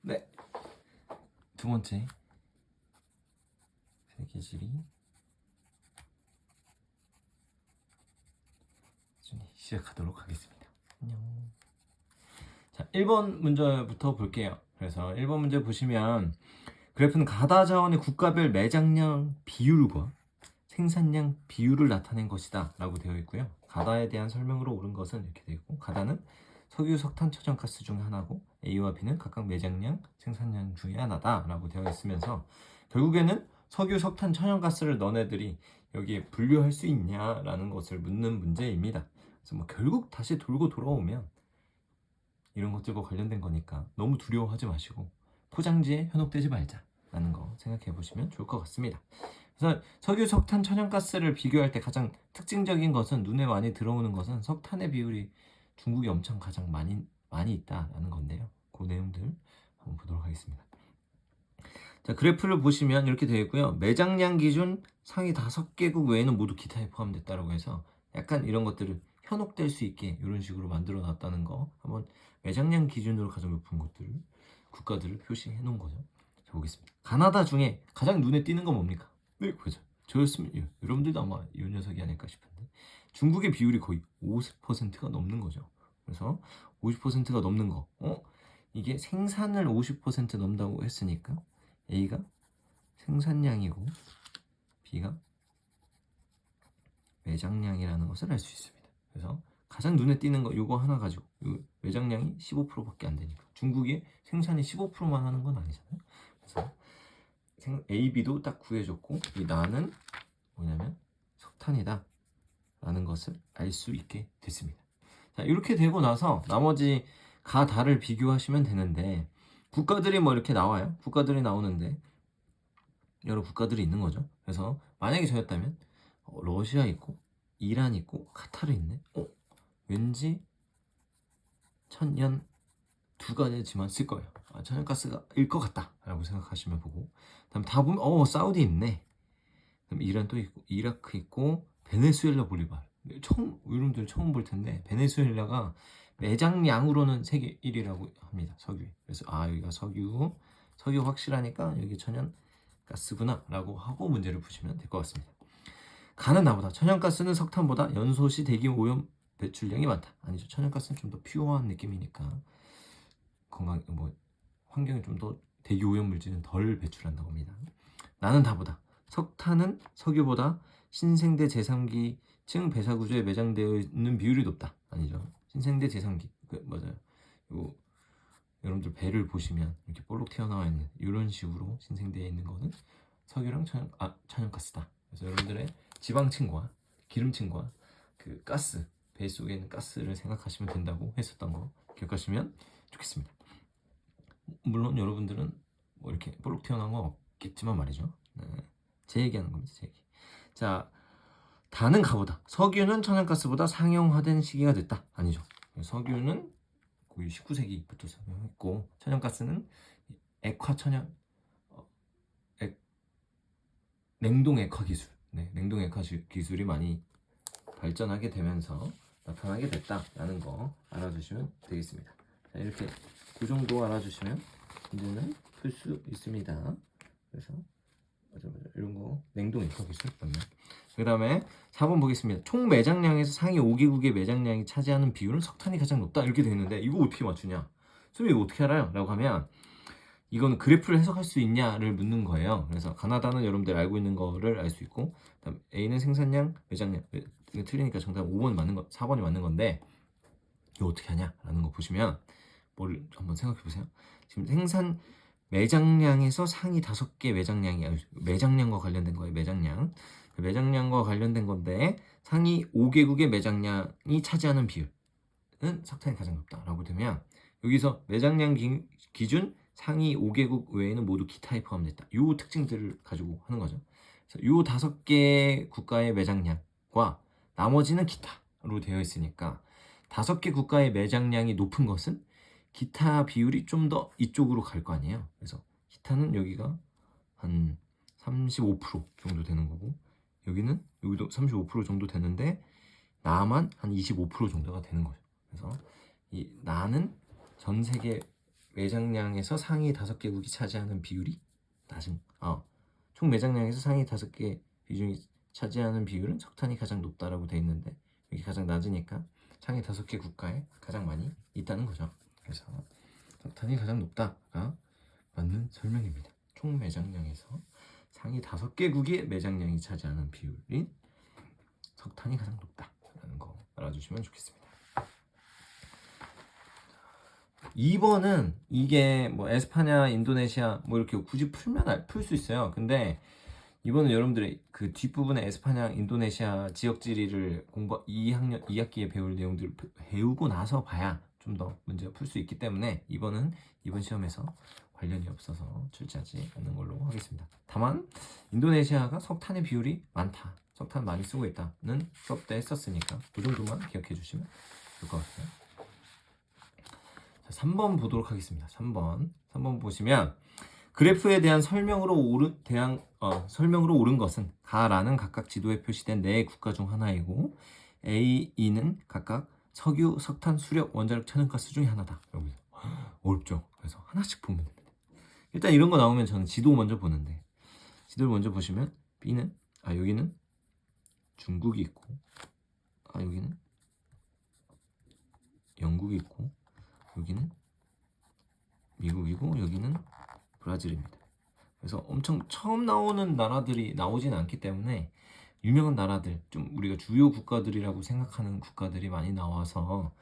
네, 두 번째 세계지리 시작하도록 하겠습니다. 안녕. 자, 1번 문제부터 볼게요. 그래서 1번 문제 보시면 그래프는 가다 자원의 국가별 매장량 비율과 생산량 비율을 나타낸 것이다 라고 되어 있고요. 가다에 대한 설명으로 옳은 것은 이렇게 되어 있고, 가다는 석유, 석탄, 천연가스 중에 하나고 A와 B는 각각 매장량, 생산량 중에 하나다 라고 되어 있으면서, 결국에는 석유, 석탄, 천연가스를 너네들이 여기에 분류할 수 있냐라는 것을 묻는 문제입니다. 그래서 뭐 결국 다시 돌고 돌아오면 이런 것들과 관련된 거니까 너무 두려워하지 마시고 포장지에 현혹되지 말자라는 거 생각해 보시면 좋을 것 같습니다. 그래서 석유, 석탄, 천연가스를 비교할 때 가장 특징적인 것은, 눈에 많이 들어오는 것은 석탄의 비율이 중국이 엄청 가장 많이 있다라는 건데요. 그 내용들 한번 보도록 하겠습니다. 자, 그래프를 보시면 이렇게 되어 있고요. 매장량 기준 상위 5개국 외에는 모두 기타에 포함됐다라고 해서 약간 이런 것들을 현혹될 수 있게 이런 식으로 만들어 놨다는 거, 한번 매장량 기준으로 가장 높은 것들을, 국가들을 표시해 놓은 거죠. 자, 보겠습니다. 가나다 중에 가장 눈에 띄는 건 뭡니까? 네, 그죠. 저였으면 여러분들도 아마 이 녀석이 아닐까 싶은데, 중국의 비율이 거의 50%가 넘는 거죠. 그래서 50%가 넘는 거, 이게 생산을 50% 넘는다고 했으니까 A가 생산량이고 B가 매장량이라는 것을 알 수 있습니다. 그래서 가장 눈에 띄는 거 요거 하나 가지고, 요 매장량이 15%밖에 안 되니까, 중국이 생산이 15%만 하는 건 아니잖아요. 그래서 A, B도 딱 구해줬고, 이 나는 뭐냐면 석탄이다 라는 것을 알 수 있게 됐습니다. 자, 이렇게 되고 나서 나머지 가, 다를 비교하시면 되는데, 국가들이 뭐 이렇게 나와요. 국가들이 나오는데 여러 국가들이 있는 거죠. 그래서 만약에 저였다면 러시아 있고 이란 있고 카타르 있네. 왠지 천연 두 가지지만 쓸 거예요. 천연가스가 일 것 같다 라고 생각하시면 보고, 다음 다 보면 사우디 있네. 그럼 이란 또 있고, 이라크 있고, 베네수엘라, 볼리바르. 여러분들 처음 볼 텐데 베네수엘라가 매장량으로는 세계 1위라고 합니다. 석유. 그래서 여기가 석유 확실하니까 여기 천연가스구나 라고 하고 문제를 푸시면 될 것 같습니다. 가는 나보다 천연가스는 석탄보다 연소시 대기 오염 배출량이 많다. 아니죠. 천연가스는 좀 더 퓨어한 느낌이니까 건강, 환경에 좀 더 대기 오염 물질은 덜 배출한다고 합니다. 나는 다보다 석탄은 석유보다 신생대 제3기층 배사 구조에 매장되어 있는 비율이 높다. 아니죠. 신생대 제3기 맞아요. 여러분들 배를 보시면 이렇게 볼록 튀어나와 있는 이런 식으로 신생되어 있는 거는 석유랑 천연가스다. 그래서 여러분들의 지방층과 기름층과 그 가스, 배 속에 있는 가스를 생각하시면 된다고 했었던 거 기억하시면 좋겠습니다. 물론 여러분들은 뭐 이렇게 볼록 튀어나온 건 없겠지만 말이죠. 네. 제 얘기하는 겁니다. 제 얘기. 자, 다는 가보다 석유는 천연가스보다 상용화된 시기가 됐다. 아니죠. 석유는 거의 19세기부터 사용했고, 천연가스는 냉동 액화 기술, 냉동 액화 기술이 많이 발전하게 되면서 나타나게 됐다라는 거 알아주시면 되겠습니다. 자, 이렇게 그 정도 알아주시면 문제는 풀 수 있습니다. 그래서 이런 거 냉동 액화 기술 그러면. 그 다음에 4번 보겠습니다. 총 매장량에서 상위 5개국의 매장량이 차지하는 비율은 석탄이 가장 높다 이렇게 되어 있는데, 이거 어떻게 맞추냐? 선생님 이거 어떻게 알아요? 라고 하면, 이거는 그래프를 해석할 수 있냐를 묻는 거예요. 그래서 가나다는 여러분들 알고 있는 거를 알 수 있고, 그다음 A는 생산량, 매장량. 이거 틀리니까 정답 5번 맞는 거, 4번이 맞는 건데, 이거 어떻게 하냐라는 거 보시면 뭘 한번 생각해 보세요. 지금 생산 매장량에서 상위 5개 매장량과 관련된 거예요. 매장량과 관련된 건데, 상위 5개국의 매장량이 차지하는 비율은 석탄이 가장 높다라고 되면, 여기서 매장량 기준 상위 5개국 외에는 모두 기타에 포함됐다. 이 특징들을 가지고 하는 거죠. 그래서 이 5개 국가의 매장량과 나머지는 기타로 되어 있으니까, 5개 국가의 매장량이 높은 것은 기타 비율이 좀 더 이쪽으로 갈 거 아니에요. 그래서 기타는 여기가 한 35% 정도 되는 거고, 여기도 35% 정도 되는데, 나만 한 25% 정도가 되는 거죠. 그래서 이 나는 전 세계 매장량에서 상위 5개국이 차지하는 비율이 낮은 총 매장량에서 상위 5개 비중이 차지하는 비율은 석탄이 가장 높다라고 돼 있는데 여기 가장 낮으니까 상위 5개 국가에 가장 많이 있다는 거죠. 그래서 석탄이 가장 높다가 맞는 설명입니다. 총 매장량에서 상위 5개국의 매장량이 차지하는 비율인 석탄이 가장 높다라는 거 알아주시면 좋겠습니다. 2번은 이게 뭐 에스파냐, 인도네시아 뭐 이렇게 굳이 풀면 풀 수 있어요. 근데 이번은 여러분들의 그 뒷부분에 에스파냐, 인도네시아 지역 지리를 2학기에 배울 내용들을 배우고 나서 봐야 좀 더 문제가 풀 수 있기 때문에 이번 시험에서 관련이 없어서 출제하지 않는 걸로 하겠습니다. 다만 인도네시아가 석탄의 비율이 많다, 석탄 많이 쓰고 있다는 수업 때 했었으니까 그 정도만 기억해 주시면 될 것 같아요. 자, 3번 보도록 하겠습니다. 3번 보시면 그래프에 대한 설명으로 옳은 것은 가라는 각각 지도에 표시된 네 국가 중 하나이고 A, E는 각각 석유, 석탄, 수력, 원자력, 천연가스 중에 하나다. 여기서 어렵죠? 그래서 하나씩 보면 됩니다. 일단 이런 거 나오면 저는 지도 먼저 보는데 지도를 먼저 보시면 B는 여기는 중국이 있고 여기는 영국이 있고 여기는 미국이고 여기는 브라질입니다. 그래서 엄청 처음 나오는 나라들이 나오진 않기 때문에 유명한 나라들, 좀 우리가 주요 국가들이라고 생각하는 국가들이 많이 나와서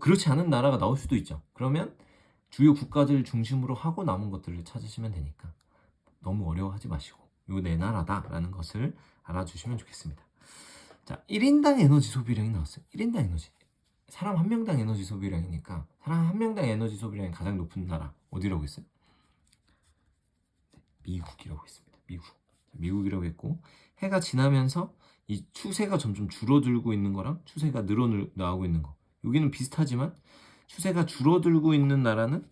그렇지 않은 나라가 나올 수도 있죠. 그러면 주요 국가들 중심으로 하고 남은 것들을 찾으시면 되니까 너무 어려워하지 마시고 요 네 나라다라는 것을 알아주시면 좋겠습니다. 자, 1인당 에너지 소비량이 나왔어요. 1인당 에너지. 사람 한 명당 에너지 소비량이니까 사람 한 명당 에너지 소비량이 가장 높은 나라 어디라고 했어요? 미국이라고 했습니다. 미국이라고 했고 해가 지나면서 이 추세가 점점 줄어들고 있는 거랑 추세가 늘어나고 있는 거 여기는 비슷하지만 추세가 줄어들고 있는 나라는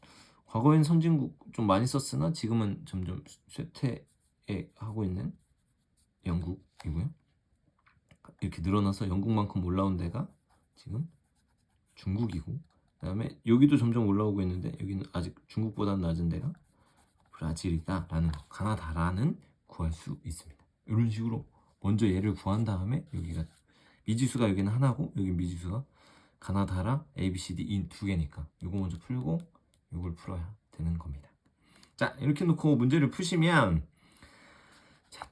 과거엔 선진국 좀 많이 썼으나 지금은 점점 쇠퇴해 하고 있는 영국이고요. 이렇게 늘어나서 영국만큼 올라온 데가 지금 중국이고 그 다음에 여기도 점점 올라오고 있는데 여기는 아직 중국보다는 낮은 데가 브라질이다라는 거, 가나다라는 구할 수 있습니다. 이런 식으로 먼저 얘를 구한 다음에 여기가 미지수가 여기는 하나고 여기 미지수가 가나다라 A, B, C, D, E 두 개니까 이거 먼저 풀고 이걸 풀어야 되는 겁니다. 자, 이렇게 놓고 문제를 푸시면 자,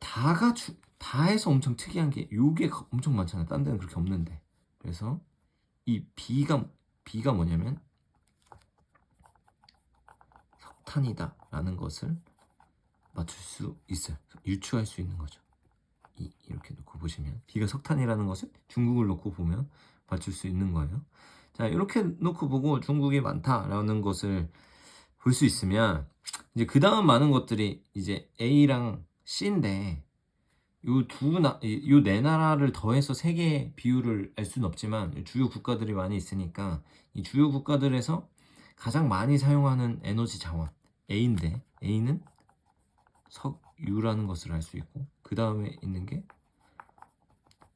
다해서 엄청 특이한 게 요게 엄청 많잖아요. 딴 데는 그렇게 없는데 그래서 이 B가 뭐냐면 석탄이다 라는 것을 맞출 수 있어요. 유추할 수 있는 거죠. 이렇게 놓고 보시면 B가 석탄이라는 것을 중국을 놓고 보면 맞출 수 있는 거예요. 자, 이렇게 놓고 보고 중국이 많다라는 것을 볼 수 있으면 이제 그 다음 많은 것들이 이제 A랑 C인데 요 네 나라를 더해서 세 개의 비율을 알 수는 없지만 주요 국가들이 많이 있으니까 이 주요 국가들에서 가장 많이 사용하는 에너지 자원 A인데 A는 석유라는 것을 알 수 있고 그 다음에 있는 게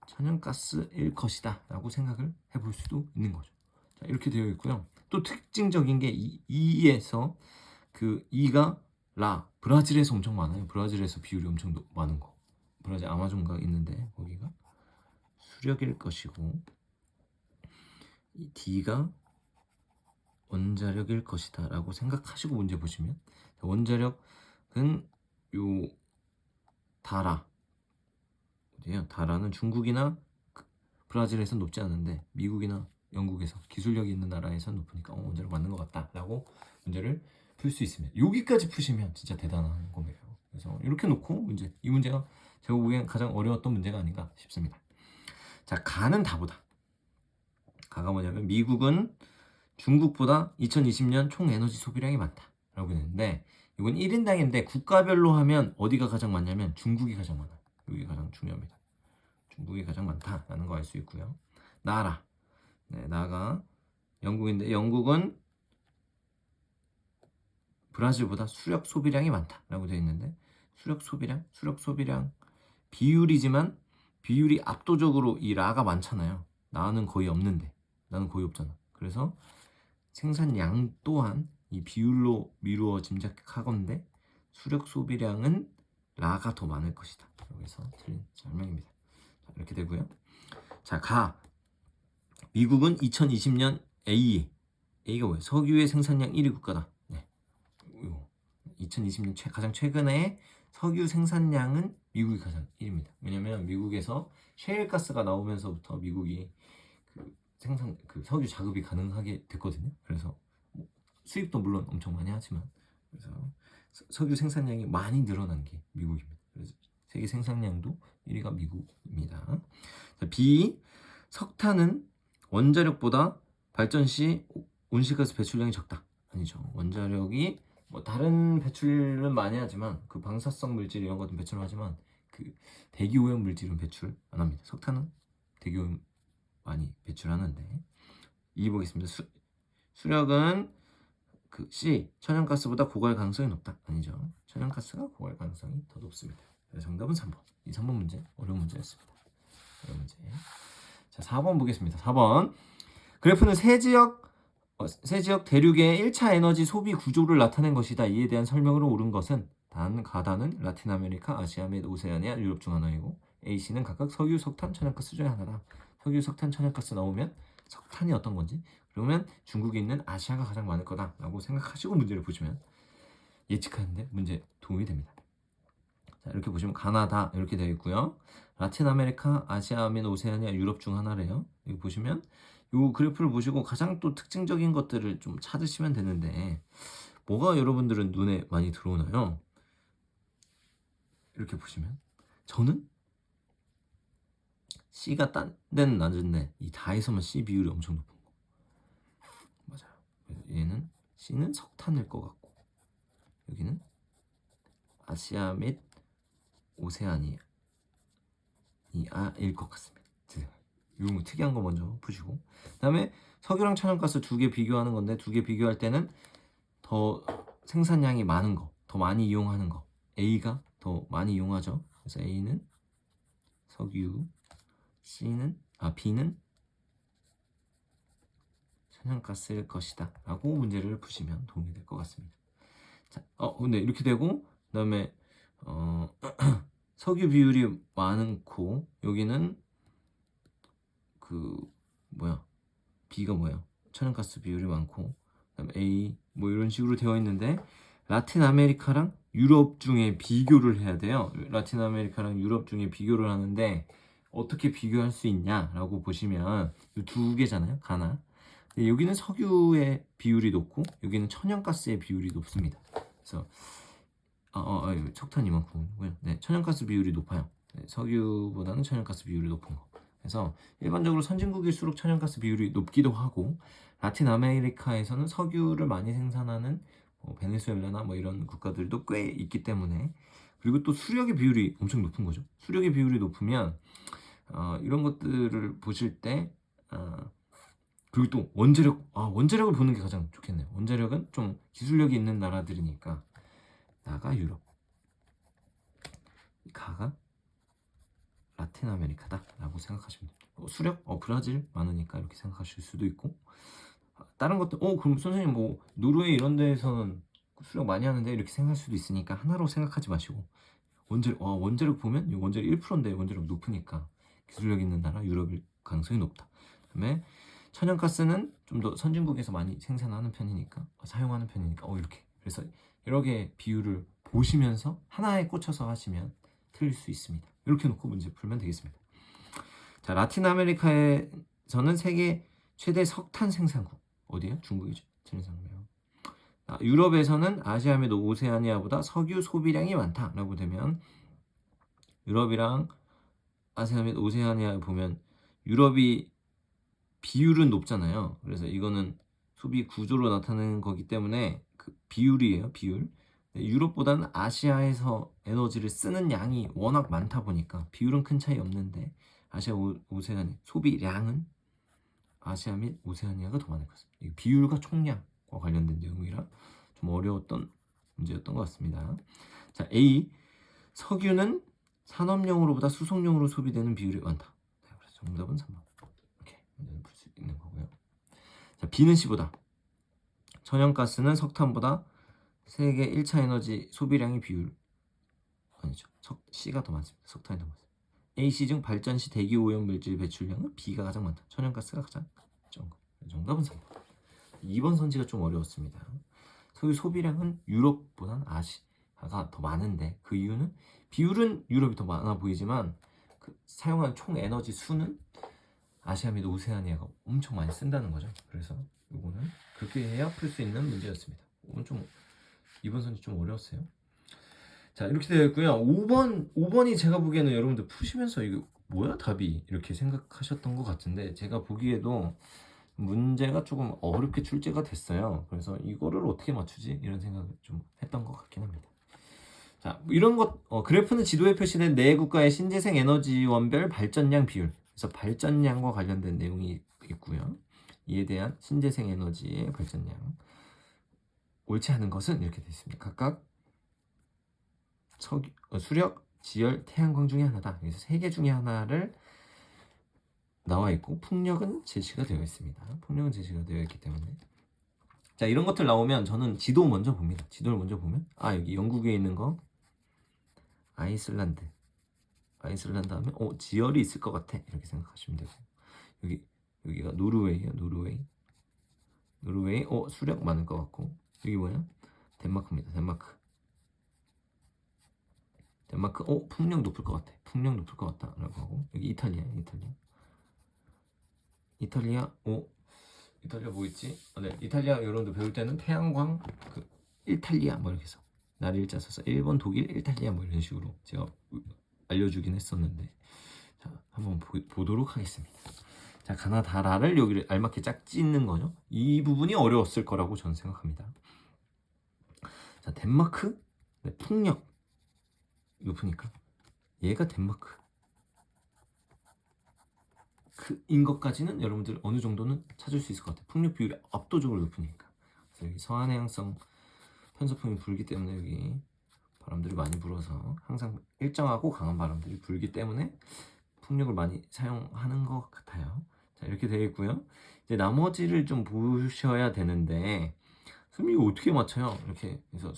천연가스일 것이다 라고 생각을 해볼 수도 있는 거죠. 자, 이렇게 되어 있고요. 또 특징적인 게 E에서 그 E가 브라질에서 엄청 많아요. 브라질에서 비율이 엄청 많은 거. 브라질 아마존강 있는데 거기가 수력일 것이고 이 D가 원자력일 것이다 라고 생각하시고 문제 보시면 원자력은 요 다라 어디에요? 다라는 중국이나 브라질에서 높지 않은데 미국이나 영국에서 기술력이 있는 나라에서 높으니까 원자력 맞는 것 같다 라고 문제를 풀 수 있습니다. 여기까지 푸시면 진짜 대단한 거예요. 그래서 이렇게 놓고 이 문제가 제가 보기엔 가장 어려웠던 문제가 아닌가 싶습니다. 자, 가는 다보다. 가가 뭐냐면 미국은 중국보다 2020년 총 에너지 소비량이 많다라고 했는데 이건 1인당인데 국가별로 하면 어디가 가장 많냐면 중국이 가장 많아요. 여기 가장 중요합니다. 중국이 가장 많다라는 거 알 수 있고요. 나라가 영국인데 영국은 브라질보다 수력 소비량이 많다라고 되어 있는데 수력 소비량 비율이지만 비율이 압도적으로 이 라가 많잖아요. 나는 거의 없는데 나는 거의 없잖아. 그래서 생산량 또한 이 비율로 미루어 짐작하건대 수력 소비량은 라가 더 많을 것이다. 여기서 틀린 설명입니다. 자, 이렇게 되고요. 자, 가. 미국은 2020년 A가 뭐예요? 석유의 생산량 1위 국가다. 네. 2020년 가장 최근에 석유 생산량은 미국이 가장 1위입니다. 왜냐면 미국에서 셰일가스가 나오면서부터 미국이 그 석유 자급이 가능하게 됐거든요. 그래서 뭐 수입도 물론 엄청 많이 하지만 그래서 석유 생산량이 많이 늘어난 게 미국입니다. 그래서 세계 생산량도 1위가 미국입니다. 자, B. 석탄은 원자력보다 발전 시 온실가스 배출량이 적다. 아니죠. 원자력이 뭐 다른 배출은 많이 하지만 그 방사성 물질 이런 것도 배출하지만 그 대기오염 물질은 배출 안 합니다. 석탄은 대기오염 많이 배출하는데. 2 보겠습니다. 수력은 그 C. 천연가스보다 고갈 가능성이 높다. 아니죠. 천연가스가 고갈 가능성이 더 높습니다. 정답은 3번. 이 3번 문제 어려운 문제였습니다. 어려운 문제. 자, 4번 보겠습니다. 4번. 그래프는 세 지역 대륙의 1차 에너지 소비 구조를 나타낸 것이다. 이에 대한 설명으로 옳은 것은 단, 가다는 라틴 아메리카, 아시아 및 오세아니아, 유럽 중 하나이고 A, C는 각각 석유, 석탄, 천연가스 중에 하나다. 석유, 석탄, 천연가스 나오면 석탄이 어떤 건지 그러면 중국에 있는 아시아가 가장 많을 거다라고 생각하시고 문제를 보시면 예측하는데 문제 도움이 됩니다. 자, 이렇게 보시면 가나다 이렇게 되어 있고요. 라틴 아메리카, 아시아 및 오세아니아, 유럽 중 하나래요. 여기 보시면 이 그래프를 보시고 가장 또 특징적인 것들을 좀 찾으시면 되는데 뭐가 여러분들은 눈에 많이 들어오나요? 이렇게 보시면 저는 C가 딴 데는 낮은데 이 다에서만 C 비율이 엄청 높은 거 맞아요. 얘는 C는 석탄일 것 같고 여기는 아시아 및 오세아니아일 것 같습니다. 이런 거 특이한 거 먼저 푸시고 그 다음에 석유랑 천연가스 두 개 비교하는 건데 두 개 비교할 때는 더 생산량이 많은 거, 더 많이 이용하는 거 A가 더 많이 이용하죠. 그래서 A는 석유, B는 천연가스일 것이다 라고 문제를 푸시면 도움이 될 것 같습니다. 자, 근데 이렇게 되고 그 다음에 석유 비율이 많고 여기는 B가 뭐야? 천연가스 비율이 많고 그다음에 A 뭐 이런 식으로 되어 있는데 라틴 아메리카랑 유럽 중에 비교를 해야 돼요. 라틴 아메리카랑 유럽 중에 비교를 하는데 어떻게 비교할 수 있냐라고 보시면 이 두 개잖아요. 가나. 근데 여기는 석유의 비율이 높고 여기는 천연가스의 비율이 높습니다. 그래서 석탄이 많고요. 네, 천연가스 비율이 높아요. 네, 석유보다는 천연가스 비율이 높은 거. 그래서 일반적으로 선진국일수록 천연가스 비율이 높기도 하고 라틴 아메리카에서는 석유를 많이 생산하는 베네수엘라나 뭐 이런 국가들도 꽤 있기 때문에 그리고 또 수력의 비율이 엄청 높은 거죠. 수력의 비율이 높으면 이런 것들을 보실 때 그리고 또 원자력을 보는 게 가장 좋겠네요. 원자력은 좀 기술력이 있는 나라들이니까 나가 유럽, 가가 라틴 아메리카다 라고 생각하시면 됩니다. 수력? 브라질 많으니까 이렇게 생각하실 수도 있고 다른 것들 그럼 선생님 뭐 노르웨이 이런 데에서는 수력 많이 하는데 이렇게 생각할 수도 있으니까 하나로 생각하지 마시고 원자력 보면 원자력 1%인데 원자력 높으니까 기술력 있는 나라 유럽일 가능성이 높다. 그다음에 천연가스는 좀 더 선진국에서 많이 생산하는 편이니까 사용하는 편이니까 이렇게 그래서 여러 개 비율을 보시면서 하나에 꽂혀서 하시면 틀릴 수 있습니다. 이렇게 놓고 문제 풀면 되겠습니다. 자, 라틴 아메리카에서는 세계 최대 석탄 생산국 어디야? 중국이죠. 유럽에서는 아시아 및 오세아니아보다 석유 소비량이 많다라고 되면 유럽이랑 아시아 및 오세아니아 보면 유럽이 비율은 높잖아요. 그래서 이거는 소비 구조로 나타내는 거기 때문에 그 비율이에요. 비율. 유럽보다는 아시아에서 에너지를 쓰는 양이 워낙 많다 보니까 비율은 큰 차이 없는데 아시아 오세아니아 소비량은 아시아 및 오세아니아가 더 많을 것 같습니다. 비율과 총량과 관련된 내용이라 좀 어려웠던 문제였던 것 같습니다. 자, A. 석유는 산업용으로보다 수송용으로 소비되는 비율이 많다. 네, 그래서 정답은 3번. 이렇게 문제는 풀 수 있는 거고요. 자, B는 C보다 천연가스는 석탄보다 세계 1차 에너지 소비량의 비율 아니죠. C가 더 많습니다. 석탄이 더 많습니다. AC 중 발전 시 대기 오염 물질 배출량은 B가 가장 많다. 천연가스가 가장 적은 거. 정답은 3번. 2번 선지가 좀 어려웠습니다. 석유 소비량은 유럽보다는 아시아가 더 많은데 그 이유는 비율은 유럽이 더 많아 보이지만 그 사용한 총 에너지 수는 아시아 및 오세아니아가 엄청 많이 쓴다는 거죠. 그래서 이거는 그렇게 해야 풀 수 있는 문제였습니다. 이건 좀 이번 선지 좀 어려웠어요. 자, 이렇게 되어 있고요. 5번이 제가 보기에는 여러분들 푸시면서 이거 뭐야 답이 이렇게 생각하셨던 것 같은데 제가 보기에도 문제가 조금 어렵게 출제가 됐어요. 그래서 이거를 어떻게 맞추지? 이런 생각을 좀 했던 것 같긴 합니다. 자, 이런 것 그래프는 지도에 표시된 네 국가의 신재생 에너지원별 발전량 비율. 그래서 발전량과 관련된 내용이 있고요. 이에 대한 신재생 에너지의 발전량. 옳지 않은 것은 이렇게 되어 있습니다. 각각 수력, 지열, 태양광 중에 하나다. 그래서 세 개 중에 하나를 나와 있고 풍력은 제시가 되어 있습니다. 풍력은 제시가 되어 있기 때문에 자 이런 것들 나오면 저는 지도 먼저 봅니다. 지도를 먼저 보면 여기 영국에 있는 거 아이슬란드 하면 지열이 있을 것 같아 이렇게 생각하시면 되고 여기가 노르웨이야 노르웨이 수력 많을 것 같고 여기 뭐야 덴마크입니다. 덴마크 풍력 높을 것 같아 라고 하고 여기 이탈리아 뭐 있지? 네, 이탈리아 여러분들 배울 때는 태양광 일탈리아 뭐 이렇게 해서 날 일자 써서 일본, 독일, 일탈리아 뭐 이런 식으로 제가 알려주긴 했었는데 자 한번 보도록 하겠습니다. 자 가나다라를 여기를 알맞게 짝짓는 거죠. 이 부분이 어려웠을 거라고 저는 생각합니다. 자 덴마크 네, 풍력 높으니까 얘가 덴마크 인 것까지는 여러분들 어느 정도는 찾을 수 있을 것 같아요. 풍력 비율이 압도적으로 높으니까. 그래서 여기 서한해양성 편서풍이 불기 때문에 여기 바람들이 많이 불어서 항상 일정하고 강한 바람들이 불기 때문에 풍력을 많이 사용하는 것 같아요. 자 이렇게 되어 있고요. 이제 나머지를 좀 보셔야 되는데 선생님 이거 어떻게 맞춰요? 이렇게 그래서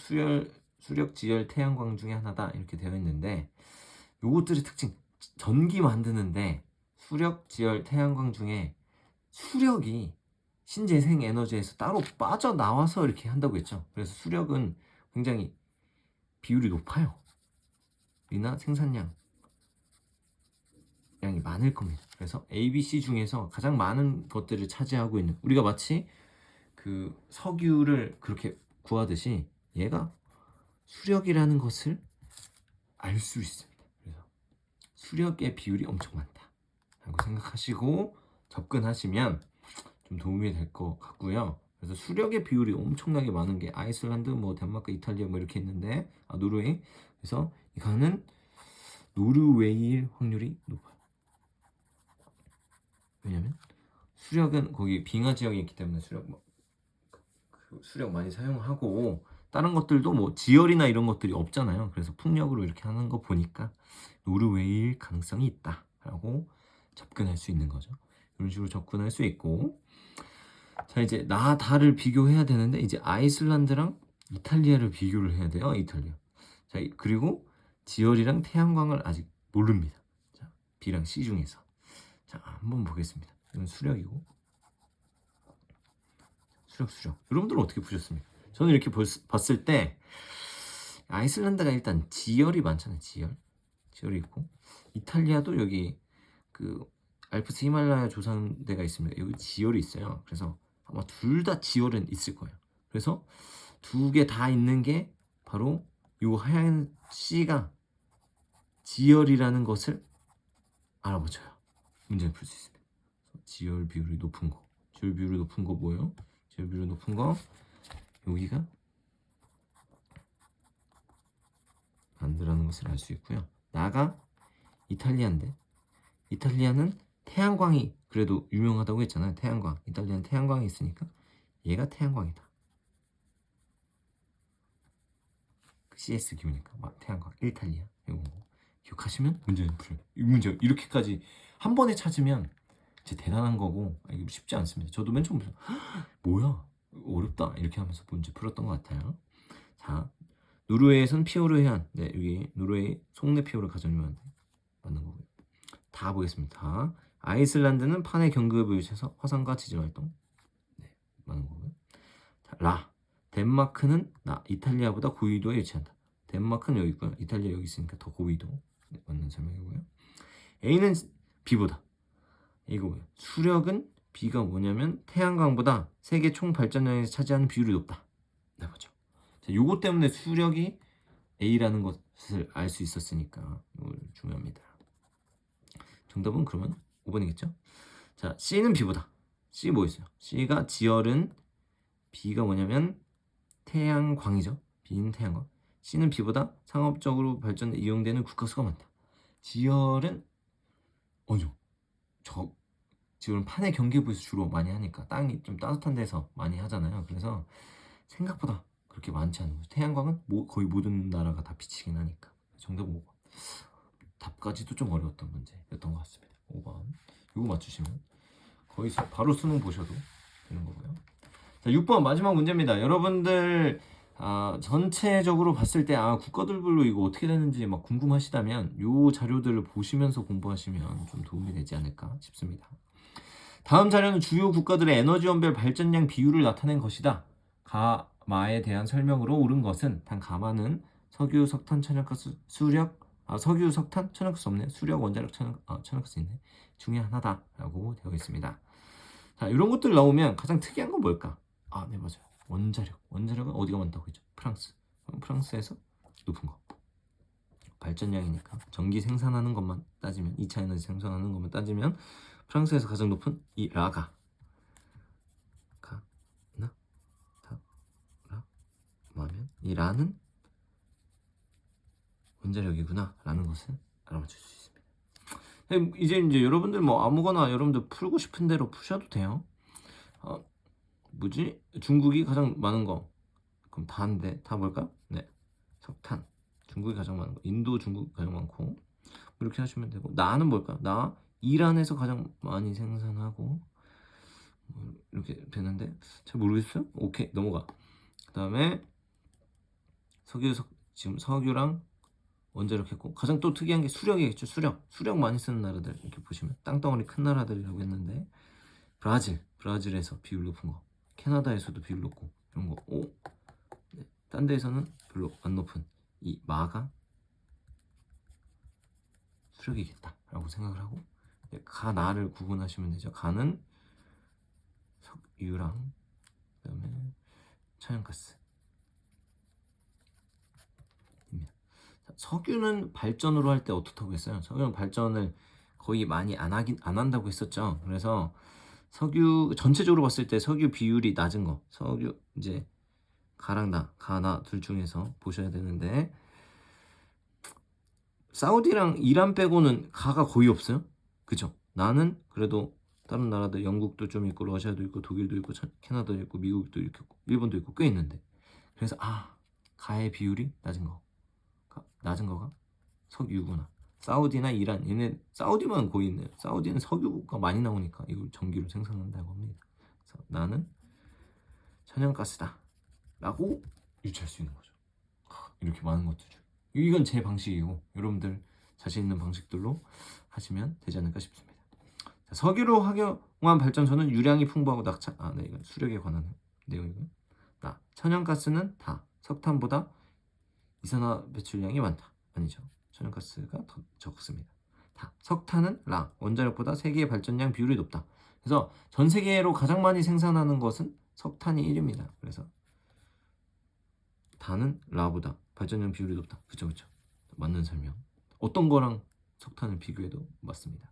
수력, 지열, 태양광 중에 하나다 이렇게 되어 있는데 요것들의 특징 전기 만드는데 수력, 지열, 태양광 중에 수력이 신재생 에너지에서 따로 빠져나와서 이렇게 한다고 했죠. 그래서 수력은 굉장히 비율이 높아요. 이나 생산량이 많을 겁니다. 그래서 A, B, C 중에서 가장 많은 것들을 차지하고 있는 우리가 마치 그 석유를 그렇게 구하듯이 얘가 수력이라는 것을 알 수 있습니다. 그래서 수력의 비율이 엄청 많다 라고 생각하시고 접근하시면 좀 도움이 될 것 같고요. 그래서 수력의 비율이 엄청나게 많은 게 아이슬란드, 뭐 덴마크, 이탈리아 뭐 이렇게 있는데 노르웨이. 그래서 이거는 노르웨이일 확률이 높아요. 왜냐면 수력은 거기 빙하 지역이 있기 때문에 수력 많이 사용하고 다른 것들도 뭐 지열이나 이런 것들이 없잖아요. 그래서 풍력으로 이렇게 하는 거 보니까 노르웨이일 가능성이 있다라고 접근할 수 있는 거죠. 이런 식으로 접근할 수 있고 자 이제 다를 비교해야 되는데 이제 아이슬란드랑 이탈리아를 비교를 해야 돼요. 이탈리아. 자 그리고 지열이랑 태양광을 아직 모릅니다. 자 B랑 C 중에서 자 한번 보겠습니다. 이건 수력이고 수력 여러분들은 어떻게 보셨습니까? 저는 이렇게 봤을 때 아이슬란드가 일단 지열이 많잖아요. 지열이 있고 이탈리아도 여기 그 알프스 히말라야 조산대가 있습니다. 여기 지열이 있어요. 그래서 아마 둘 다 지열은 있을 거예요. 그래서 두 개 다 있는 게 바로 요 하얀 C가 지열이라는 것을 알아보셔요. 문제를 풀 수 있습니다. 지열 비율이 높은 거. 지열 비율이 높은 거 뭐예요? 지열 비율이 높은 거 여기가 안드라는 것을 알 수 있고요. 나가 이탈리아인데 이탈리아는 태양광이 그래도 유명하다고 했잖아요. 태양광. 이탈리아는 태양광이 있으니까 얘가 태양광이다. CS 기우니까 태양광 이탈리아 이거 기억하시면 문제는 풀어요. 이 문제 이렇게까지 한 번에 찾으면 진짜 대단한 거고 이거 쉽지 않습니다. 저도 맨 처음 뭐야 어렵다 이렇게 하면서 문제 풀었던 것 같아요. 자, 노르웨이에선 피오르 해안. 네, 여기 노르웨이 송내 피오르 가장 유명한데 맞는 거고요. 다 보겠습니다. 다. 아이슬란드는 판의 경급을 위해서 화산과 지질 활동. 네, 맞는 거고요. 자, 라. 덴마크는 이탈리아보다 고위도에 위치한다. 덴마크는 여기 있고요. 이탈리아 여기 있으니까 더 고위도. 네, 맞는 설명이고요. A는 B보다. 이거고요. 수력은 B가 뭐냐면 태양광보다 세계 총 발전량에서 차지하는 비율이 높다. 네, 맞죠. 자, 요거 때문에 수력이 A라는 것을 알 수 있었으니까 이거 중요합니다. 정답은 그러면 5번이겠죠? 자, C는 B보다. C 뭐 있어요? C가 지열은 B가 뭐냐면 태양광이죠. B는 태양광. C는 B보다 상업적으로 발전에 이용되는 국가 수가 많다. 지열은 어죠. 지금 판의 경계부에서 주로 많이 하니까 땅이 좀 따뜻한 데서 많이 하잖아요. 그래서 생각보다 그렇게 많지 않은 거죠. 태양광은 거의 모든 나라가 다 비치긴 하니까. 정답 5번. 답까지도 좀 어려웠던 문제였던 것 같습니다. 5번. 이거 맞추시면 거의 바로 수능 보셔도 되는 거고요. 자, 6번 마지막 문제입니다. 여러분들 전체적으로 봤을 때 국가들별로 이거 어떻게 되는지 막 궁금하시다면 요 자료들을 보시면서 공부하시면 좀 도움이 되지 않을까 싶습니다. 다음 자료는 주요 국가들의 에너지원별 발전량 비율을 나타낸 것이다. 가마에 대한 설명으로 옳은 것은 단 가마는 석유, 석탄, 천연가스, 석유, 석탄, 천연가스 없네. 수력, 원자력, 천연가스 있네. 중에 하나다라고 되어 있습니다. 자, 이런 것들 나오면 가장 특이한 건 뭘까? 네, 맞아요. 원자력. 원자력은 어디가 많다고 했죠? 프랑스. 프랑스에서 높은 거. 발전량이니까 전기 생산하는 것만 따지면 2차 에너지 생산하는 것만 따지면 프랑스에서 가장 높은 이 라가 뭐하면 이 라는 원자력이구나 라는 것을 알아맞힐 수 있습니다. 이제 여러분들 아무거나 여러분들 풀고 싶은 대로 푸셔도 돼요. 중국이 가장 많은 거 그럼 다인데 다 뭘까? 네, 석탄. 중국이 가장 많은 거. 인도, 중국 가장 많고 이렇게 하시면 되고 나는 뭘까? 나 이란에서 가장 많이 생산하고 이렇게 되는데 잘 모르겠어요? 오케이, 넘어가. 그 다음에 지금 석유랑 원자력 했고 가장 또 특이한 게 수력이겠죠. 수력 많이 쓰는 나라들 이렇게 보시면 땅덩어리 큰 나라들이라고 했는데 브라질에서 비율 높은 거, 캐나다에서도 비율 높고 이런 거. 네. 딴 데에서는 별로 안 높은 이 마가 수력이겠다라고 생각을 하고 가나를 구분하시면 되죠. 가는 석유랑 그다음에 천연가스. 석유는 발전으로 할 때 어떻다고 했어요? 석유는 발전을 거의 많이 안 한다고 했었죠. 그래서 석유 전체적으로 봤을 때 석유 비율이 낮은 거, 석유 이제 가나 둘 중에서 보셔야 되는데 사우디랑 이란 빼고는 가가 거의 없어요. 그죠? 나는 그래도 다른 나라들 영국도 좀 있고 러시아도 있고 독일도 있고 캐나다도 있고 미국도 있고 일본도 있고 꽤 있는데 그래서 가의 비율이 낮은 거가 석유구나. 사우디나 이란 얘네 사우디만 거의 있네요. 사우디는 석유가 많이 나오니까 이걸 전기로 생산한다고 합니다. 그래서 나는 천연가스다 라고 유추할 수 있는 거죠. 이렇게 많은 것들 이건 제 방식이고 여러분들 자신 있는 방식들로 하시면 되지 않을까 싶습니다. 자, 석유로 활용한 발전소는 유량이 풍부하고 네, 이건 수력에 관한 내용이고요. 천연가스는 석탄보다 이산화 배출량이 많다. 아니죠. 천연가스가 더 적습니다. 석탄은 원자력보다 세계의 발전량 비율이 높다. 그래서 전 세계로 가장 많이 생산하는 것은 석탄이 1위입니다. 그래서 다는 라보다 발전량 비율이 높다. 그쵸. 맞는 설명. 어떤 거랑 석탄을 비교해도 맞습니다.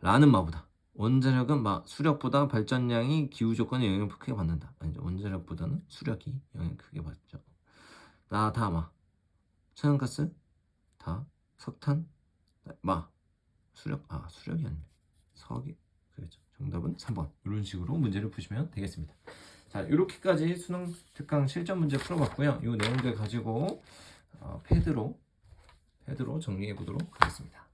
라는 마보다 원자력은 수력보다 발전량이 기후 조건에 영향을 크게 받는다. 아니죠. 원자력보다는 수력이 영향을 크게 받죠. 천연가스 석탄 수력이 아니에요. 석유. 그렇죠. 정답은 3번. 이런 식으로 문제를 푸시면 되겠습니다. 자, 이렇게까지 수능 특강 실전 문제 풀어봤고요. 이 내용들 가지고 패드로 정리해 보도록 하겠습니다.